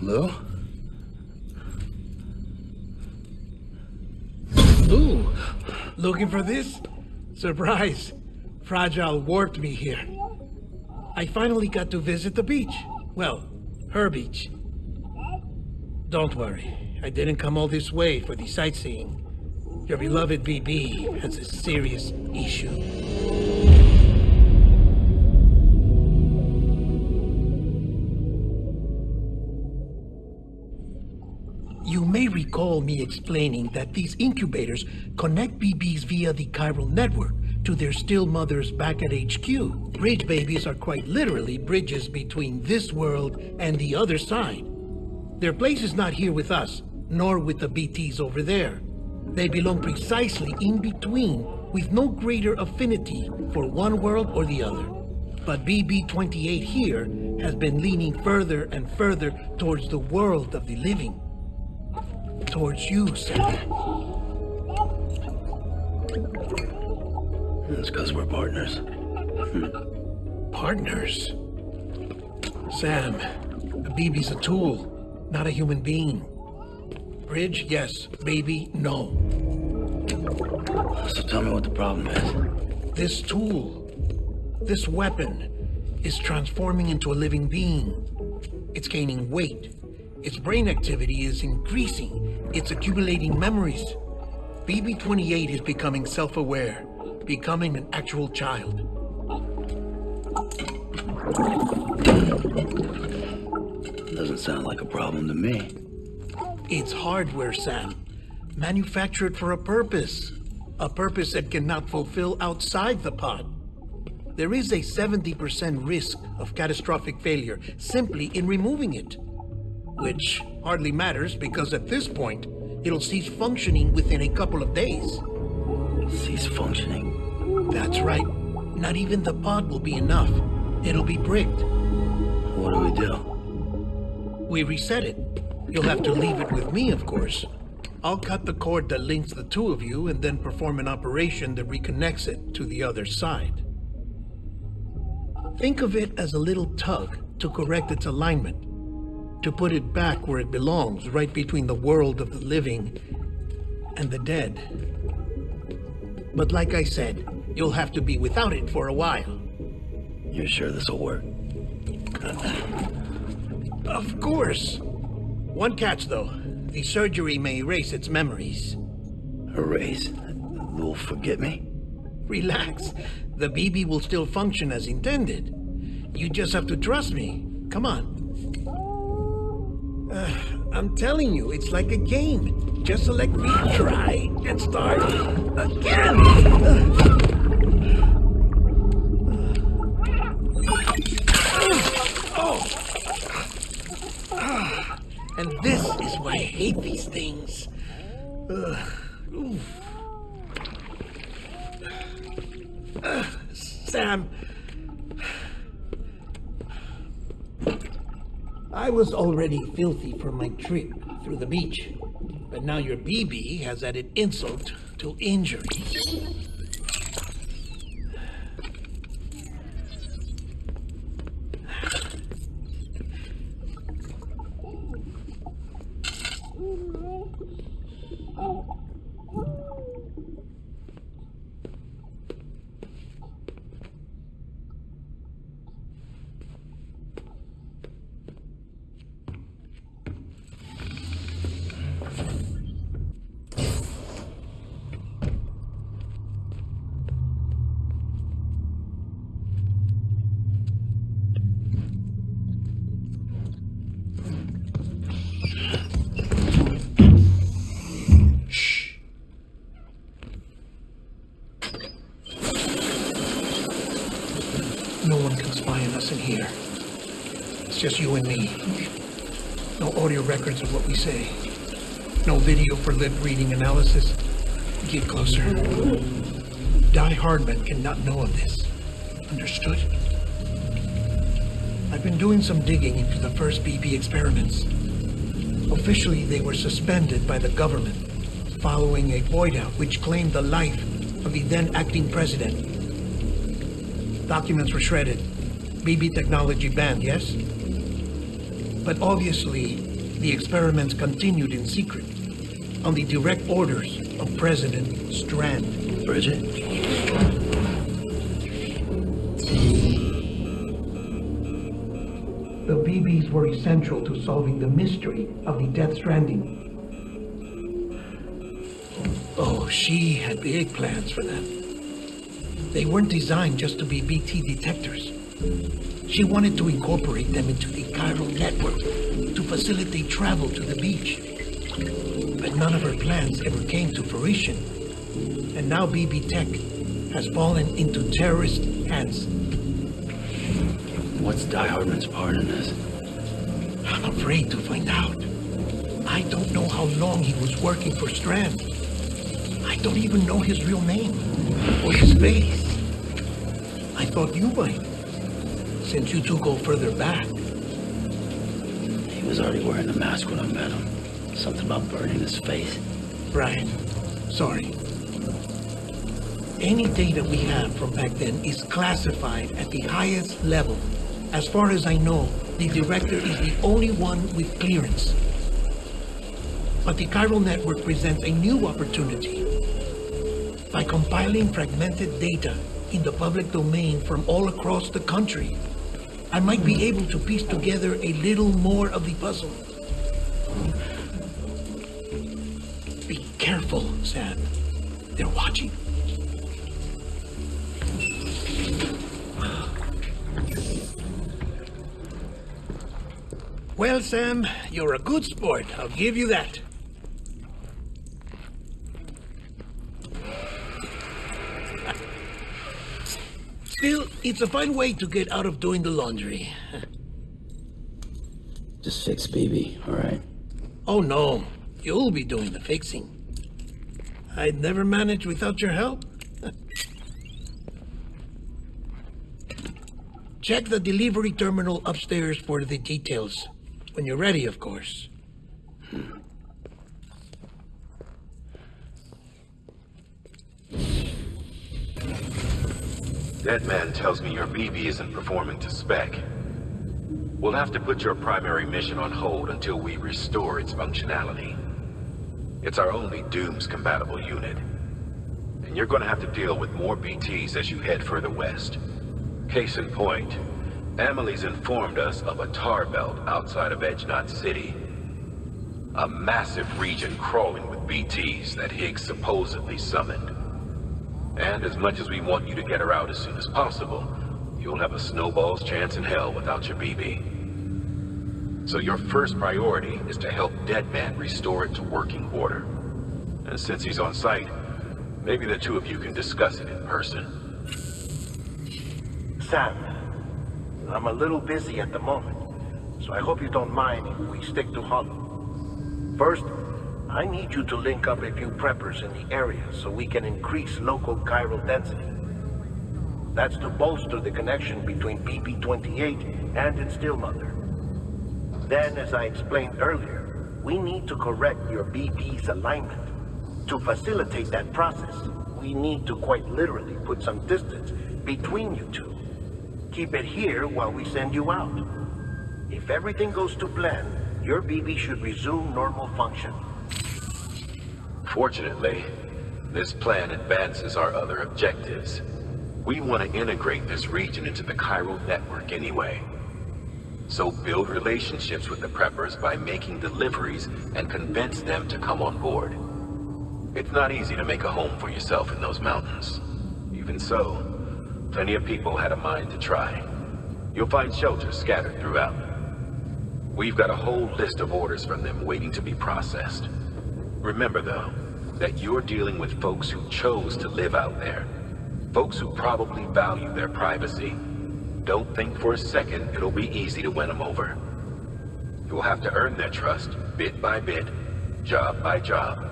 Lou? Lou? Looking for this? Surprise. Fragile warped me here. I finally got to visit the beach. Well, her beach. Don't worry. I didn't come all this way for the sightseeing. Your beloved BB has a serious issue. You may recall me explaining that these incubators connect BBs via the chiral network to their still mothers back at HQ. Bridge babies are quite literally bridges between this world and the other side. Their place is not here with us, nor with the BTs over there. They belong precisely in between, with no greater affinity for one world or the other. But BB-28 here has been leaning further and further towards the world of the living. Towards you, Sam. It's because we're partners. Partners? Sam, a BB's a tool, not a human being. Bridge, yes. Baby, no. So tell me what the problem is. This tool, this weapon, is transforming into a living being. It's gaining weight. Its brain activity is increasing. It's accumulating memories. BB-28 is becoming self-aware, becoming an actual child. Doesn't sound like a problem to me. It's hardware, Sam. Manufactured for a purpose that cannot fulfill outside the pod. There is a 70% risk of catastrophic failure simply in removing it. Which hardly matters because at this point, it'll cease functioning within a couple of days. Cease functioning? That's right. Not even the pod will be enough. It'll be bricked. What do we do? We reset it. You'll have to leave it with me, of course. I'll cut the cord that links the two of you and then perform an operation that reconnects it to the other side. Think of it as a little tug to correct its alignment, to put it back where it belongs, right between the world of the living and the dead. But like I said, you'll have to be without it for a while. You're sure this'll work? Of course. One catch, though. The surgery may erase its memories. Erase? You'll forget me? Relax. The BB will still function as intended. You just have to trust me. Come on. I'm telling you, it's like a game. Just let me try and start again. And this is why I hate these things. Sam, I was already filthy from my trip through the beach, but now your BB has added insult to injury. No one can spy on us in here. It's just you and me. No audio records of what we say. No video for lip-reading analysis. Get closer. Die Hardman cannot know of this. Understood? I've been doing some digging into the first BB experiments. Officially, they were suspended by the government, following a void-out which claimed the life of the then-acting president. Documents were shredded. BB technology banned, yes? But obviously, The experiments continued in secret, on the direct orders of President Strand. Bridget? The BBs were essential to solving the mystery of the Death Stranding. Oh, she had big plans for them. They weren't designed just to be BT detectors. She wanted to incorporate them into the chiral network to facilitate travel to the beach. But none of her plans ever came to fruition. And now BB Tech has fallen into terrorist hands. What's Die Hardman's part in this? I'm afraid to find out. I don't know how long he was working for Strand. I don't even know his real name or his face. I thought you might, since you two go further back. He was already wearing the mask when I met him. Something about burning his face. Brian, sorry. Any data we have from back then is classified at the highest level. As far as I know, the director is the only one with clearance. But the chiral network presents a new opportunity. By compiling fragmented data in the public domain from all across the country, I might be able to piece together a little more of the puzzle. Be careful, Sam. They're watching. Well, Sam, you're a good sport. I'll give you that. Still, it's a fine way to get out of doing the laundry. Just fix BB, alright? Oh no, you'll be doing the fixing. I'd never manage without your help. Check the delivery terminal upstairs for the details. When you're ready, of course. Deadman tells me your BB isn't performing to spec. We'll have to put your primary mission on hold until we restore its functionality. It's our only Dooms-compatible unit. And you're gonna have to deal with more BTs as you head further west. Case in point, Amelie's informed us of a tar belt outside of Edgenot City. A massive region crawling with BTs that Higgs supposedly summoned. And as much as we want you to get her out as soon as possible, you'll have a snowball's chance in hell without your BB. So your first priority is to help Deadman restore it to working order. And since he's on site, maybe the two of you can discuss it in person. Sam, I'm a little busy at the moment, so I hope you don't mind if we stick to Hollow. First, I need you to link up a few preppers in the area so we can increase local chiral density. That's to bolster the connection between BB-28 and its still mother. Then, as I explained earlier, we need to correct your BB's alignment. To facilitate that process, we need to quite literally put some distance between you two. Keep it here while we send you out. If everything goes to plan, your BB should resume normal function. Fortunately, this plan advances our other objectives. We want to integrate this region into the chiral network anyway. So build relationships with the preppers by making deliveries and convince them to come on board. It's not easy to make a home for yourself in those mountains. Even so, plenty of people had a mind to try. You'll find shelters scattered throughout. We've got a whole list of orders from them waiting to be processed. Remember, though, that you're dealing with folks who chose to live out there. Folks who probably value their privacy. Don't think for a second it'll be easy to win them over. You'll have to earn their trust, bit by bit, job by job.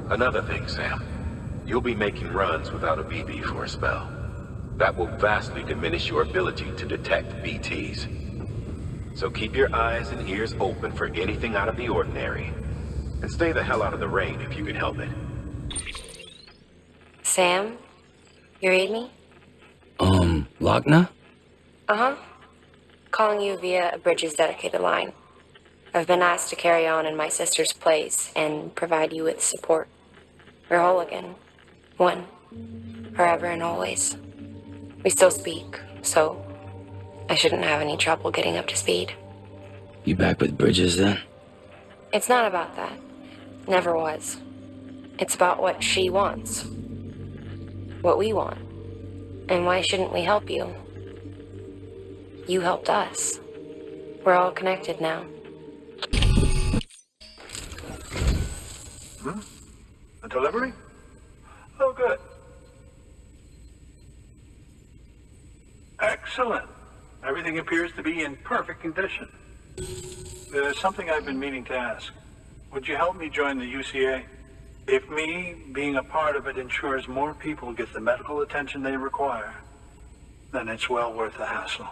Another thing, Sam. You'll be making runs without a BB for a spell. That will vastly diminish your ability to detect BTs. So keep your eyes and ears open for anything out of the ordinary. And stay the hell out of the rain if you can help it. Sam? You read me? Lochna? Uh-huh. Calling you via a Bridges dedicated line. I've been asked to carry on in my sister's place and provide you with support. We're whole again. One. Forever and always. We still speak, so I shouldn't have any trouble getting up to speed. You back with Bridges then? It's not about that. Never was. It's about what she wants. What we want. And why shouldn't we help you? You helped us. We're all connected now. A delivery? Oh, good. Excellent. Everything appears to be in perfect condition. There's something I've been meaning to ask. Would you help me join the UCA? If me being a part of it ensures more people get the medical attention they require, then it's well worth the hassle.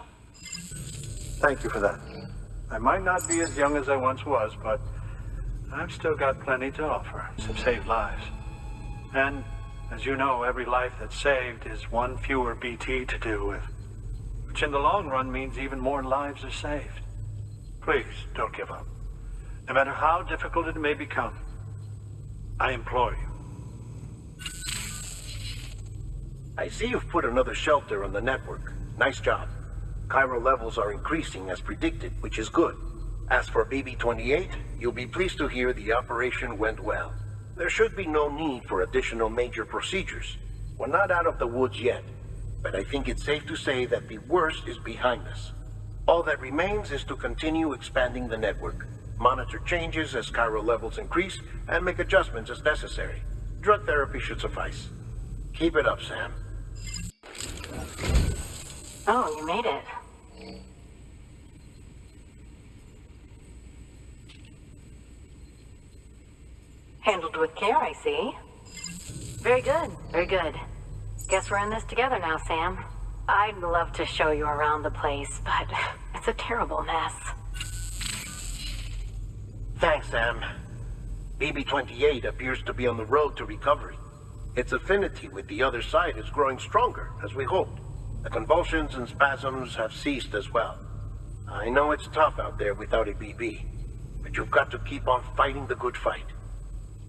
Thank you for that. I might not be as young as I once was, but I've still got plenty to offer. Some saved lives. And, as you know, every life that's saved is one fewer BT to deal with, which in the long run means even more lives are saved. Please, don't give up. No matter how difficult it may become, I implore you. I see you've put another shelter on the network. Nice job. Chiral levels are increasing as predicted, which is good. As for BB-28, you'll be pleased to hear the operation went well. There should be no need for additional major procedures. We're not out of the woods yet, but I think it's safe to say that the worst is behind us. All that remains is to continue expanding the network, monitor changes as chiral levels increase, and make adjustments as necessary. Drug therapy should suffice. Keep it up, Sam. Oh, you made it. Handled with care, I see. Very good, very good. Guess we're in this together now, Sam. I'd love to show you around the place, but it's a terrible mess. Thanks, Sam. BB-28 appears to be on the road to recovery. Its affinity with the other side is growing stronger, as we hoped. The convulsions and spasms have ceased as well. I know it's tough out there without a BB, but you've got to keep on fighting the good fight.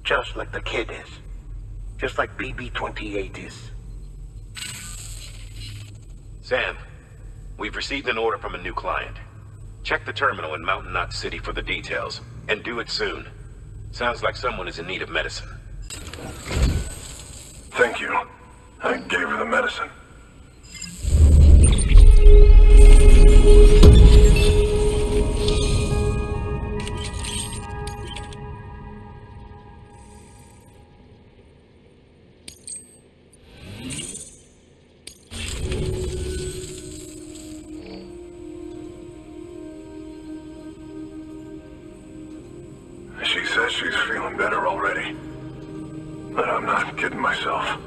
Just like the kid is. Just like BB-28 is. Sam, we've received an order from a new client. Check the terminal in Mountain Knot City for the details, and do it soon. Sounds like someone is in need of medicine. Thank you. I gave her the medicine. She says she's feeling better already. But I'm not kidding myself.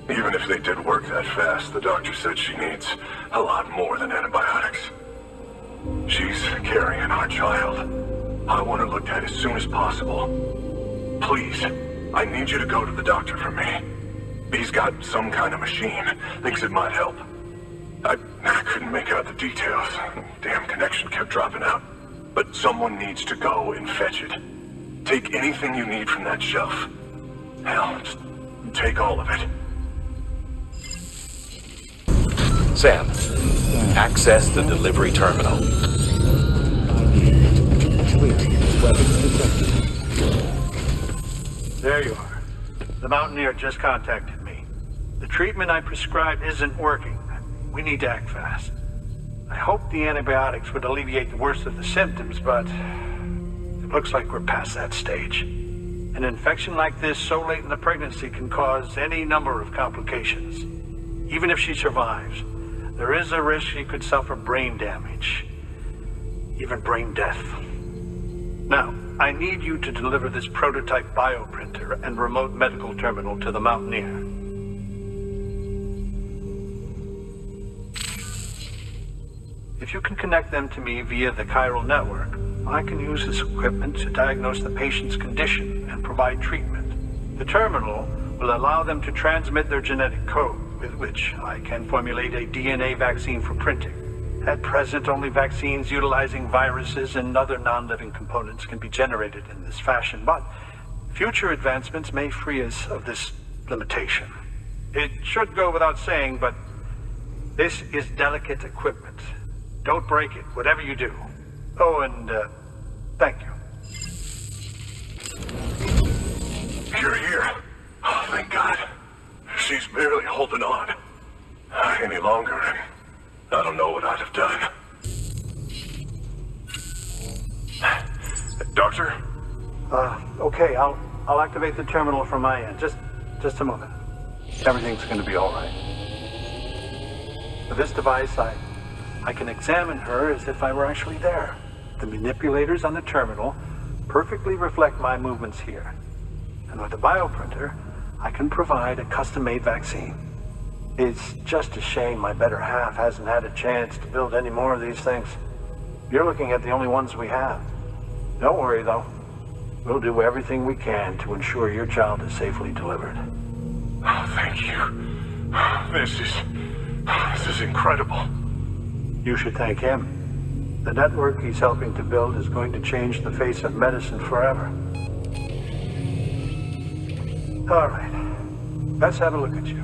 Even if they did work that fast, the doctor said she needs a lot more than antibiotics. She's carrying our child. I want her looked at as soon as possible. Please, I need you to go to the doctor for me. He's got some kind of machine. Thinks it might help. I couldn't make out the details. Damn connection kept dropping out. But someone needs to go and fetch it. Take anything you need from that shelf. Hell, just take all of it. Sam, access the delivery terminal. There you are. The Mountaineer just contacted me. The treatment I prescribed isn't working. We need to act fast. I hope the antibiotics would alleviate the worst of the symptoms, but it looks like we're past that stage. An infection like this so late in the pregnancy can cause any number of complications. Even if she survives, there is a risk she could suffer brain damage, even brain death. Now, I need you to deliver this prototype bioprinter and remote medical terminal to the Mountaineer. If you can connect them to me via the chiral network, I can use this equipment to diagnose the patient's condition and provide treatment. The terminal will allow them to transmit their genetic code, with which I can formulate a DNA vaccine for printing, At present, only vaccines utilizing viruses and other non-living components can be generated in this fashion, but future advancements may free us of this limitation. It should go without saying, but this is delicate equipment. Don't break it, whatever you do. Oh, and thank you. You're here. Oh, thank God. She's barely holding on. Any longer, and I don't know what I'd have done. Doctor? Okay, I'll activate the terminal from my end. Just a moment. Everything's going to be all right. With this device, I can examine her as if I were actually there. The manipulators on the terminal perfectly reflect my movements here. And with the bioprinter, I can provide a custom-made vaccine. It's just a shame my better half hasn't had a chance to build any more of these things. You're looking at the only ones we have. Don't worry, though. We'll do everything we can to ensure your child is safely delivered. Oh, thank you. This is incredible. You should thank him. The network he's helping to build is going to change the face of medicine forever. All right. Let's have a look at you.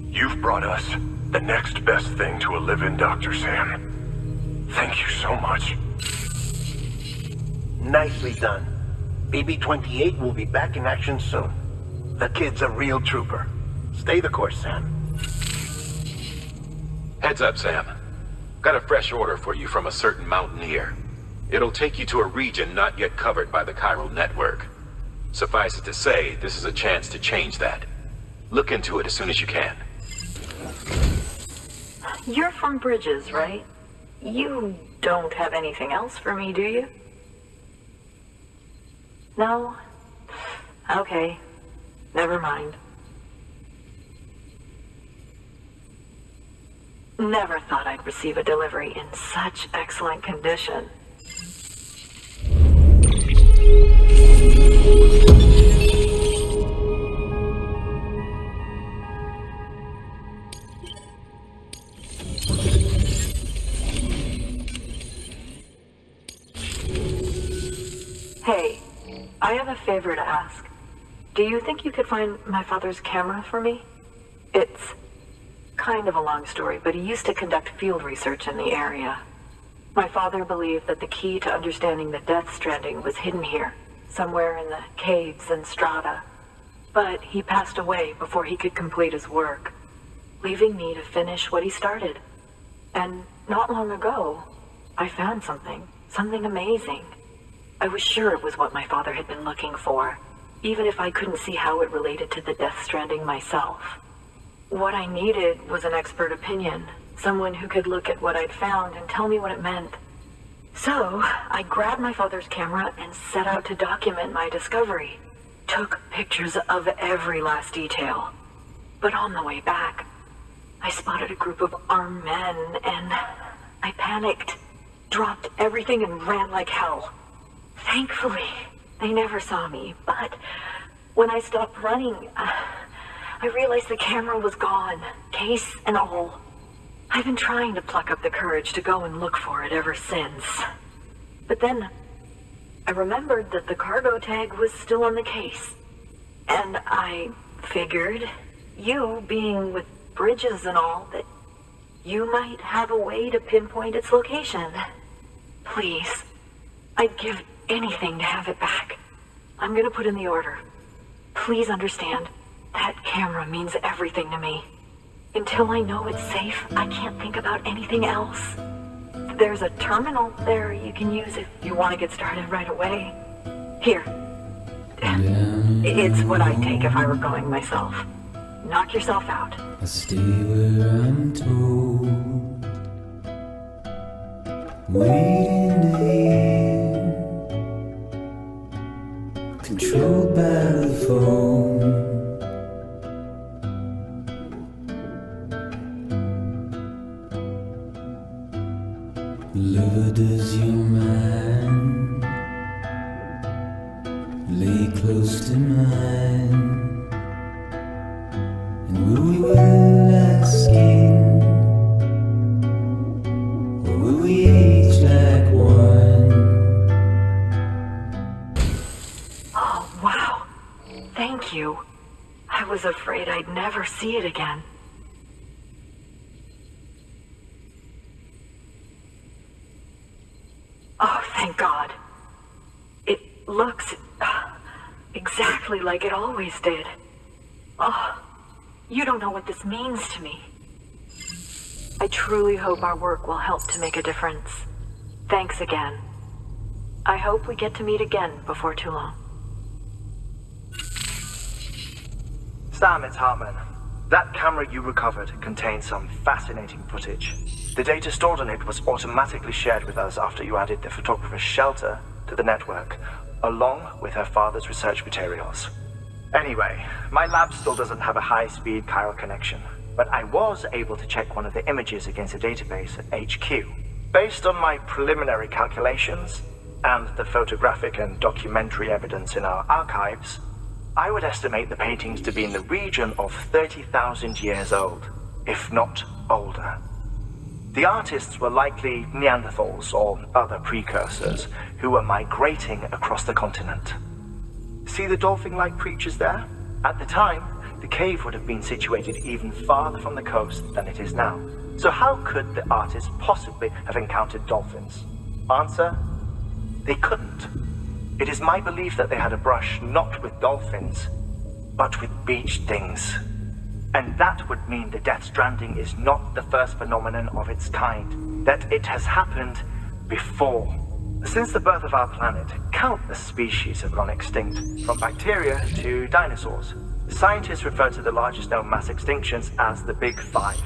You've brought us the next best thing to a live-in Dr. Sam. Thank you so much. Nicely done. BB-28 will be back in action soon. The kid's a real trooper. Stay the course, Sam. Heads up, Sam. Got a fresh order for you from a certain mountaineer. It'll take you to a region not yet covered by the chiral network. Suffice it to say, this is a chance to change that. Look into it as soon as you can. You're from Bridges, right? You don't have anything else for me, do you? No? Okay. Never mind. Never thought I'd receive a delivery in such excellent condition. Hey, I have a favor to ask. Do you think you could find my father's camera for me? It's kind of a long story, but he used to conduct field research in the area. My father believed that the key to understanding the Death Stranding was hidden here, somewhere in the caves and strata. But he passed away before he could complete his work, leaving me to finish what he started. And not long ago, I found something amazing. I was sure it was what my father had been looking for, even if I couldn't see how it related to the Death Stranding myself. What I needed was an expert opinion, someone who could look at what I'd found and tell me what it meant. So, I grabbed my father's camera and set out to document my discovery. Took pictures of every last detail. But on the way back, I spotted a group of armed men and I panicked, dropped everything and ran like hell. Thankfully, they never saw me, but when I stopped running, I realized the camera was gone, case and all. I've been trying to pluck up the courage to go and look for it ever since. But then, I remembered that the cargo tag was still on the case. And I figured, you being with Bridges and all, that you might have a way to pinpoint its location. Please, I'd give anything to have it back. I'm gonna put in the order. Please understand, that camera means everything to me. Until I know it's safe, I can't think about anything else. There's a terminal there you can use if you want to get started right away. Here. It's what I'd take if I were going myself. Knock yourself out. I stay where I'm told, waiting here, controlled by the phone. Lover, does your mind lay close to mine? And will we wear like skin was afraid I'd never see it again. Oh, thank God. It looks exactly like it always did. Oh, you don't know what this means to me. I truly hope our work will help to make a difference. Thanks again. I hope we get to meet again before too long. Sam, it's Hartman. That camera you recovered contains some fascinating footage. The data stored on it was automatically shared with us after you added the photographer's shelter to the network, along with her father's research materials. Anyway, my lab still doesn't have a high-speed chiral connection, but I was able to check one of the images against a database at HQ. Based on my preliminary calculations, and the photographic and documentary evidence in our archives, I would estimate the paintings to be in the region of 30,000 years old, if not older. The artists were likely Neanderthals or other precursors who were migrating across the continent. See the dolphin-like creatures there? At the time, the cave would have been situated even farther from the coast than it is now. So how could the artists possibly have encountered dolphins? Answer: they couldn't. It is my belief that they had a brush not with dolphins, but with beach things. And that would mean the Death Stranding is not the first phenomenon of its kind, that it has happened before. Since the birth of our planet, countless species have gone extinct, from bacteria to dinosaurs. Scientists refer to the largest known mass extinctions as the Big Five.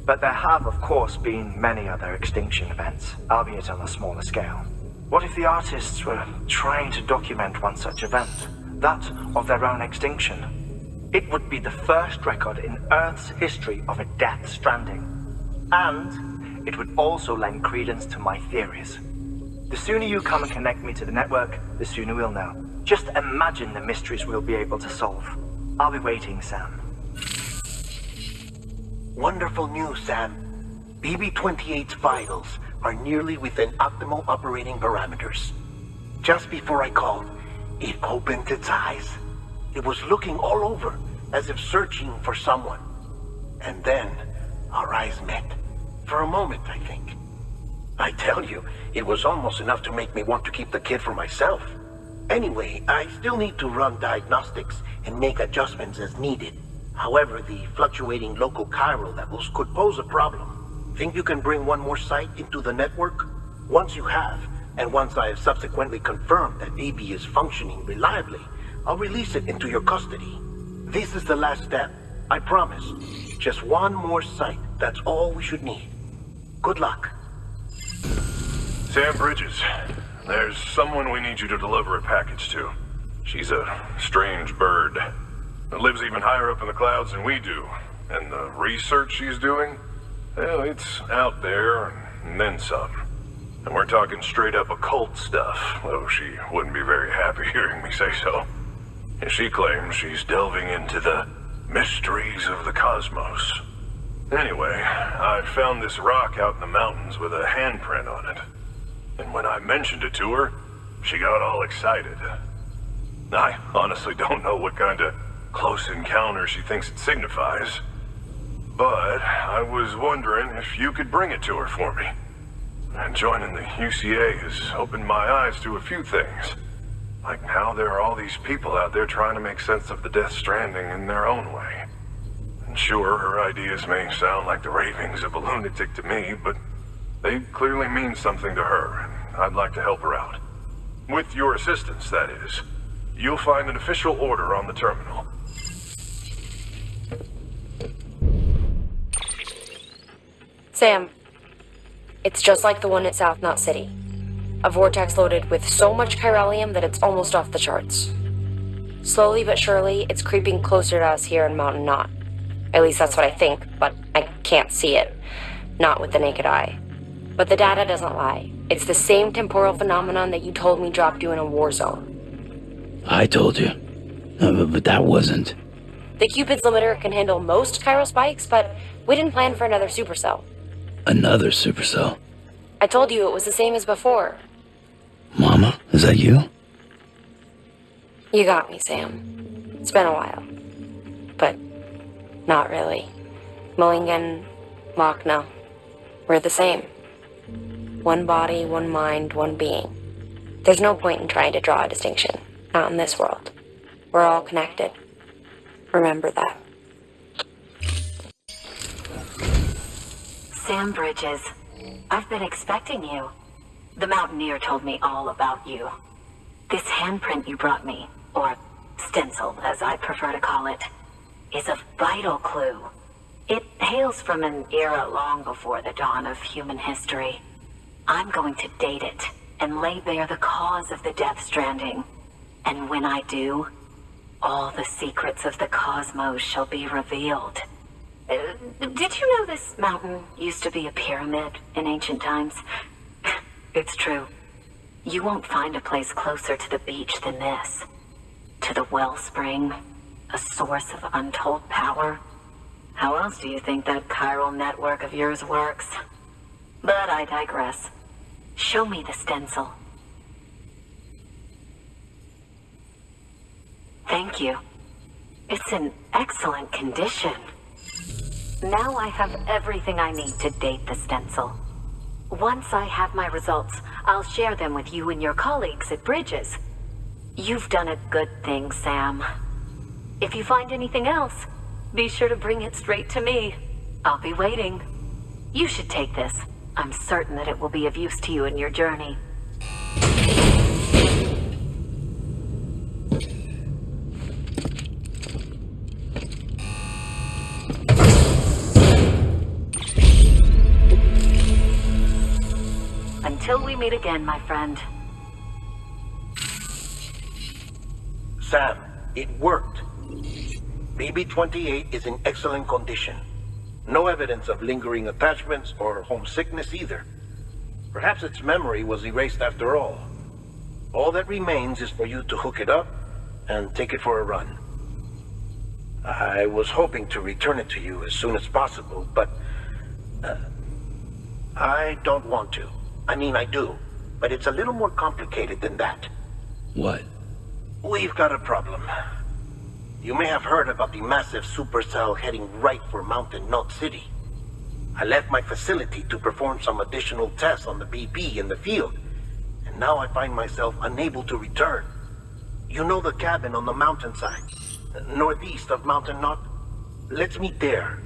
But there have, of course, been many other extinction events, albeit on a smaller scale. What if the artists were trying to document one such event, that of their own extinction? It would be the first record in Earth's history of a Death Stranding. And it would also lend credence to my theories. The sooner you come and connect me to the network, the sooner we'll know. Just imagine the mysteries we'll be able to solve. I'll be waiting, Sam. Wonderful news, Sam. BB-28's vitals are nearly within optimal operating parameters. Just before I called, it opened its eyes. It was looking all over, as if searching for someone. And then, our eyes met. For a moment, I think. I tell you, it was almost enough to make me want to keep the kid for myself. Anyway, I still need to run diagnostics and make adjustments as needed. However, the fluctuating local chiral levels could pose a problem. Think you can bring one more site into the network? Once you have, and once I have subsequently confirmed that AB is functioning reliably, I'll release it into your custody. This is the last step, I promise. Just one more site, that's all we should need. Good luck. Sam Bridges, there's someone we need you to deliver a package to. She's a strange bird. It lives even higher up in the clouds than we do. And the research she's doing, well, it's out there and then some. And we're talking straight up occult stuff, though she wouldn't be very happy hearing me say so. And she claims she's delving into the mysteries of the cosmos. Anyway, I found this rock out in the mountains with a handprint on it. And when I mentioned it to her, she got all excited. I honestly don't know what kind of close encounter she thinks it signifies. But I was wondering if you could bring it to her for me. And joining the UCA has opened my eyes to a few things. Like how there are all these people out there trying to make sense of the Death Stranding in their own way. And sure, her ideas may sound like the ravings of a lunatic to me, but they clearly mean something to her, and I'd like to help her out. With your assistance, that is. You'll find an official order on the terminal. Sam, it's just like the one at South Knot City. A vortex loaded with so much chiralium that it's almost off the charts. Slowly but surely, it's creeping closer to us here in Mountain Knot. At least that's what I think, but I can't see it. Not with the naked eye. But the data doesn't lie. It's the same temporal phenomenon that you told me dropped you in a war zone. I told you. But that wasn't. The Cupid's limiter can handle most chiral spikes, but we didn't plan for another supercell. Another supercell? I told you it was the same as before. Mama, is that you? You got me, Sam. It's been a while. Not really. Mulligan, Machna, we're the same. One body, one mind, one being. There's no point in trying to draw a distinction. Not in this world. We're all connected. Remember that. Sam Bridges, I've been expecting you. The Mountaineer told me all about you. This handprint you brought me, or stencil as I prefer to call it, is a vital clue. It hails from an era long before the dawn of human history. I'm going to date it and lay bare the cause of the Death Stranding. And when I do, all the secrets of the cosmos shall be revealed. Did you know this mountain used to be a pyramid in ancient times? It's true. You won't find a place closer to the beach than this. To the wellspring, a source of untold power. How else do you think that chiral network of yours works? But I digress. Show me the stencil. Thank you. It's in excellent condition. Now I have everything I need to date the stencil. Once I have my results, I'll share them with you and your colleagues at Bridges. You've done a good thing, Sam. If you find anything else, be sure to bring it straight to me. I'll be waiting. You should take this. I'm certain that it will be of use to you in your journey. Until we meet again, my friend. Sam, it worked. BB-28 is in excellent condition. No evidence of lingering attachments or homesickness either. Perhaps its memory was erased after all. All that remains is for you to hook it up and take it for a run. I was hoping to return it to you as soon as possible, but I don't want to. I mean, I do, but it's a little more complicated than that. What? We've got a problem. You may have heard about the massive supercell heading right for Mountain Knot City. I left my facility to perform some additional tests on the BB in the field, and now I find myself unable to return. You know the cabin on the mountainside, northeast of Mountain Knot? Let's meet there.